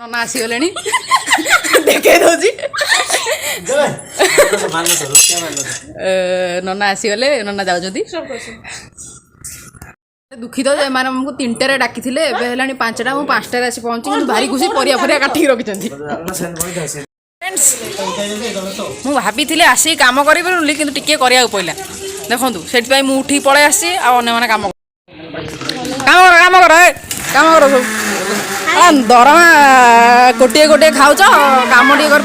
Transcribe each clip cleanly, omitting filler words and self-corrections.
नना आसीगले देखे दूसरी नना आसीगले नना जाऊँ दुखित तो एम आमको 3टारे डाकी थे 5टा मुझे 5टारे आसी पहुँची कि भारी खुशी परिया फरिया काटिक रखी मुझे भाभी आसिक कम करी कि टे करा पड़ा देखूँ से उठी पलि आसी मैंने काम काम कर काम कर काम कर सब दरमा गोटे गोटे खाऊ कम टे कर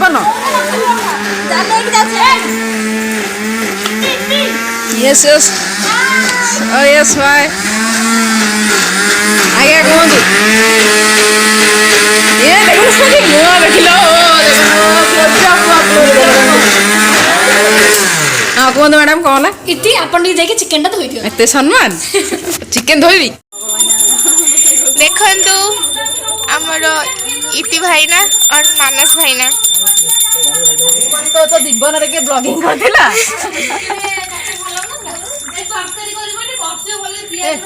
यस यस यस भाई आज्ञा कहतु ये देख हाँ कहतु मैडम कौन है इति आपण जाके चिकन टा धोई दियो एते सम्मान चिकन धोइबी देखंतु हमर इति भाईना और मानस भाईना तो जीवन रे के ब्लॉगिंग करथिला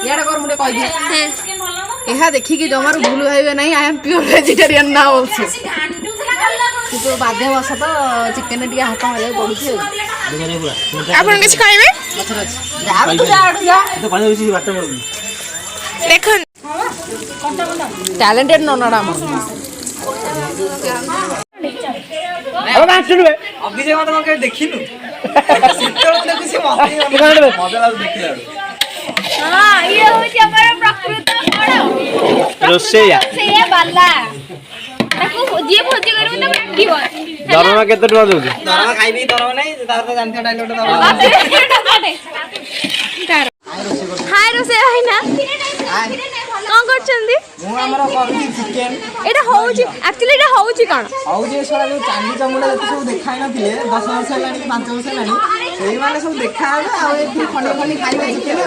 याडा कर मुडे कह दिए एहा देखि कि जमार भूल भाईबे नहीं आई एम प्योर वेजिटेरियन ना आल्सो तो बाध्य बस तो चिकन टिके हाथ मारे पड़ुछि आपण किछ खाइबे देखन टैलेंटेड ननडा हम अब ना सुनबे अभी जे मत के देखिनु सितल देखु से मत मजा लाग देखिला हां ये हो जे हमर प्रकृति बड़ रोसेया से बाला ताको भोजी भोजी करबो त डाकिबो दरमा केते टका दउछ दरमा खाइबी दरमा नै तार त जानथि डायलॉग त हाय रोसे है ना कौन करछंदी मु हमरा करथि चिकन एटा होउची एक्चुअली एटा होउची कोन होउची सरा जो चांदी चमुड़ा जति सब देखाइ नथिले 10 वर्ष लानी 5 वर्ष लानी सेही माने सब देखा आबे आ ए खंडे खंडे खाइबे चिकन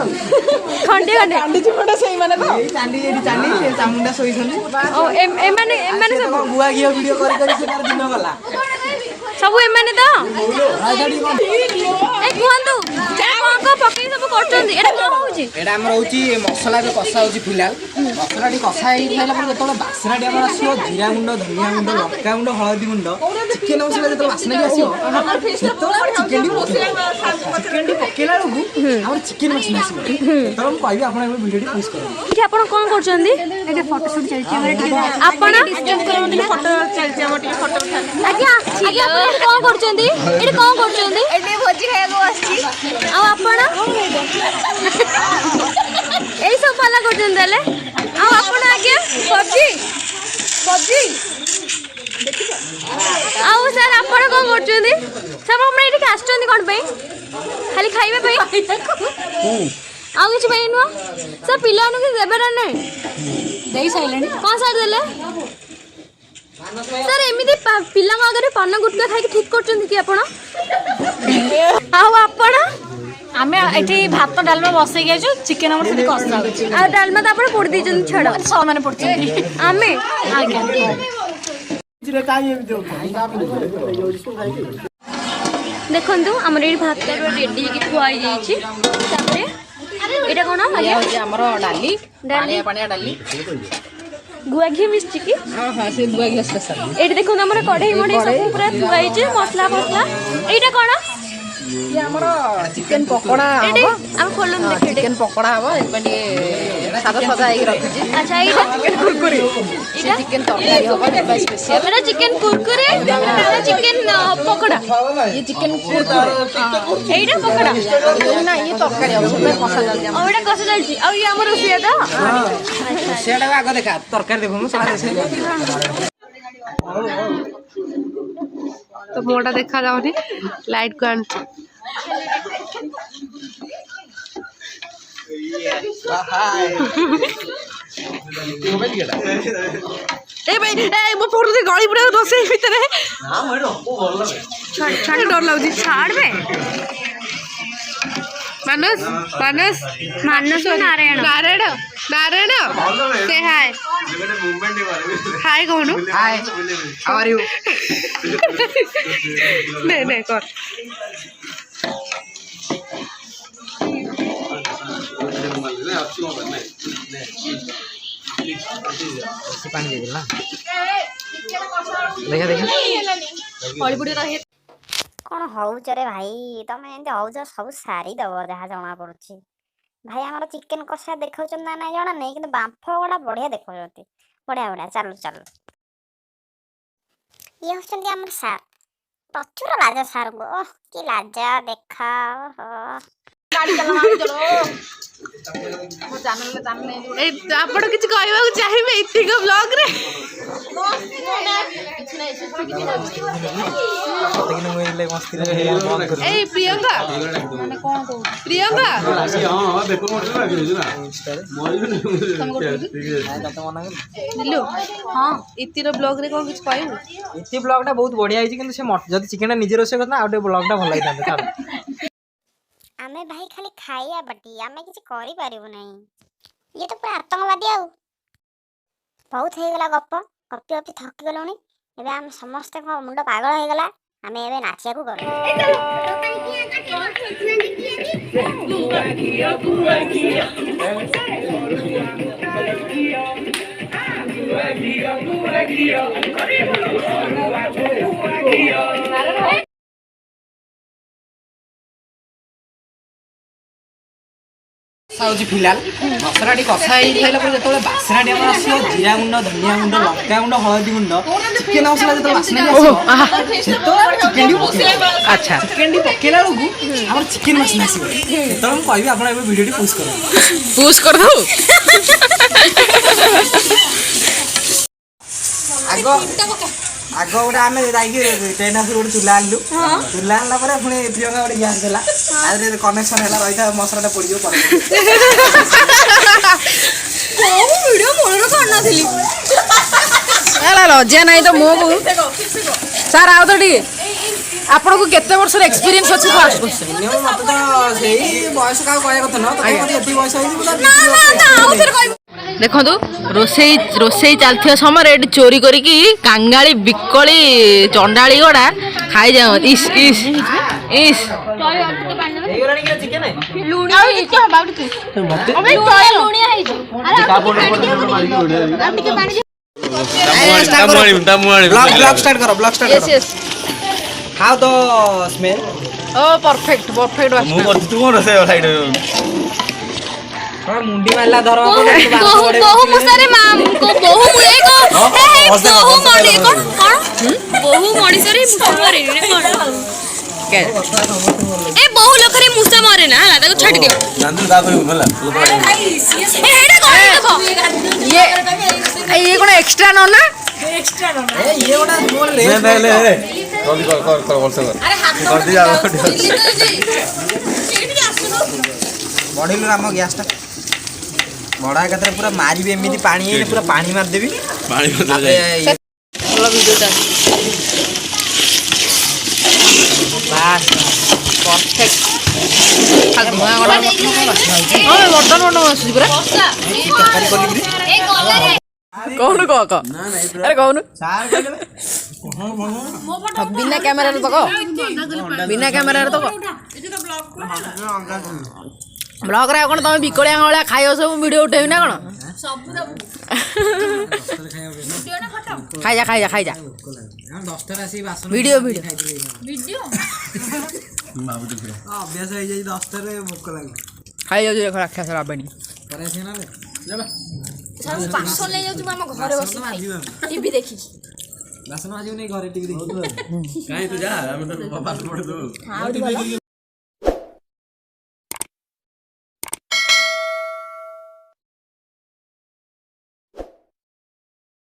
खंडे खंडे चांदी चमुड़ा सेही माने तो ए चांदी से चामुंडा सोइछंदी ओ ए माने सब बुआ गियो वीडियो कर से तार दिन गला सब ए माने तो राजडी कोन ए कुहंतु कौन को पकई सब करछंदी एटा कोन होउची एटा हमर होउची मसला के कसा होउची फिलहाल मसला टी कसा हेई खाइला पर जतले बासना टी हमर आसीओ जीरा गुंड धनिया गुंड लक्का गुंड हळदी गुंड चिकन मसला जतले बासना टी आसीओ तो चिकन टी पकेला लगु हमर चिकन मसला आसीओ तो हम कहबी आपण ए वीडियो टी पोस्ट करू कि आपण कोन करछंदी एटा फोटो शूट चलची हमर टी आपण डिस्कस करंदी फोटो चलची हमर टी फोटो उठा आज्ञा आज्ञा आपण कोन करछंदी एटा कोन करछंदी एटे भोजी खाइबो आछि आ आपण एई सब पाला करछंदी देले आ आपण आज्ञा भोजी भोजी आउ सर आपण कोन करछंदी सब हमरा एटी कास्टंदी कोन पे खाली खाइबे पे आउ किछ पे नुआ सर पिलानु के देबे ना नै देई साइलेनी कौन साइड देले सर एमिति पिला आगे पान गुटका खाई ठीक करछंदी कि आपण आउ आपण आमे एठी भात डालमा बसै गेजु चिकन हमर से कष्टा होछि आ डालमा त आपण पोड़ दिजन छड़ सो माने पड़छि आमे आज्ञा जिरे काई ए दो देखंतु हमर ए भात रेडी कि खुआई जाईछि तापरे एटा कोन ये होजे हमर डाली पानिया पानिया डाली गुआ घी मिस्ची की हां हां से बुआ गिलास स्पेशल एटा देखो हमर कढ़ई मढ़ई सब पूरा खुआई छै मसला मसला एटा कोन ये हमर चिकन पकोड़ा एटे हबो हम खोलम देखे चिकन पकोड़ा हबो एपनी सादा सादा आइ रखि अच्छा एटा चिकन कुरकुरी ये चिकन तरकारी हबो एटा स्पेशल एटा चिकन कुरकुरे एटा चिकन पकोड़ा ये चिकन कुरकुरी एटा पकोड़ा ना ये तरकारी हबो सब कसा जल्दी और एटा कसा चलछि और ये हमर उसिया तो सेडा आगो देखा तरकारी देखो मु सेडा देसे तो मोटा देखा जाउनी लाइट को आन ए भाई ए मो फोटो दे गाड़ी पुरा रोसे भीतर हां मेडो ओ बोल छाड़ डर लाउजी छाड़ बे मानस मानस मानस नारायण नारायण नारायण से हाय हाय कौन हाय हाउ आर यू नहीं नहीं कर पानी दे दिला देखा देखा कौन हौच रे भाई तमें एमती हौच सब सारी दब जहाँ जना पड़ुची भाई आमर चिकेन कषा देखा ना ना जना नहीं कि बांफ गुड़ा बढ़िया देखा बढ़िया बढ़िया चलो चलो ये होचंदी आमर सार प्रचुर लाज सार गो कि लाजा देखा ଆପଣ କିଛି କହିବାକୁ ଚାହିଁବେ ଏତିକ ବ୍ଲଗ ରେ ଏଇ ପ୍ରିୟଙ୍କା ପ୍ରିୟଙ୍କା ନିଲୁ ହଁ ଇତିର ବ୍ଲଗ ରେ କଣ କିଛି କହିବୁ इति ब्लॉग टा बहुत बढ़िया है कि जदि चिकेन निजे रोसे करना आउटे ब्लॉग टा भल लागिता आमे भाई खाली खाइया बटी आमे किसी करि पारिबु नहीं ये तो पूरा आतंकवादी आउ बहुत हे गला गप्प गप्पी गप्पी थकी गलोनी एबे हम समस्त को मुंड पागल हे गला आमे एबे नाचिया को करू साउजी फिलहाल मसलाटी कषा हो सारा पर जो बासनाटी आम आसो जीरा गुंड धनिया गुंड लंका गुंड हलदी गुंड चिकेन मसला जो बासनाटी चिकेन अच्छा चिकेन पकेला बेलू आम चिकेन मसला आसो जो मुझे आप भिडियो पुश कर दो आग आग गोटे आम ट्रेन हाउस गोटे चूल्हा आणलु चूल्हा आणला पुणी प्रियंका गोटे गैस देला कनेक्शन है रही था मसला पड़ जाए वीडियो मूलर करनथिली लज्जा नहीं तो मो को सार आउ तो टी आपन को केते वर्ष एक्सपीरियंस अछि फास्ट क्वेश्चन मिनिमम मत तो सेही बयस का कहया कथा न तो एती बयस होई देखो रोसई चलती समय ये चोरी करी कांगाली बिकली चंडाली गड़ा खाई जाओ इस इस इस ब्लॉग स्टार्ट करो हाउ द स्मेल ओ परफेक्ट परफेक्ट मुंडी मारला धर बहु मुसारे माम को बहु मुळे को बहु मणे कोन कोन बहु मणिसरे मुसा मारे रे कोन ए बहु लोकरे मुसा मारे ना हला ताको छाडी दियो नंदू का कोई भला ए हेडा कोन देखो ये कोन एक्स्ट्रा न ना एक्स्ट्रा न ए ये गोटा बोल ले ले जल्दी कर बोल से अरे हाथ कर दिया बढ़िलु राम गैस टा बड़ा एकाथरे पूरा मारिबे एमिति पानी हे पूरा पानी मार देबी पानी में जा जाए वाला वीडियो ता बस परफेक्ट खाल धुआ गड़ा हां बर्तन बर्तन आसी पूरा तरकारी कोली ए गले कौन कह अरे कौन चार कहले बिना कैमरा रे तो कह बिना कैमरा रे तो कह ब्लॉग रे कोन तुम बिकलिया वाला खाइयो सब वीडियो उठेबी ना कोन खाई जा 10 टा रासी बासन वीडियो वीडियो अभ्यास हो जाई 10 टा रे भूख लागी खाई जाऊ देखो रक्षा सर आबनी करे से ना रे लेबा सब पासो ले जाऊ हम घरे बसी टीवी देखि बासन आजू नहीं घरे टीवी देखि काई तू जा हम तो बात पड़ दो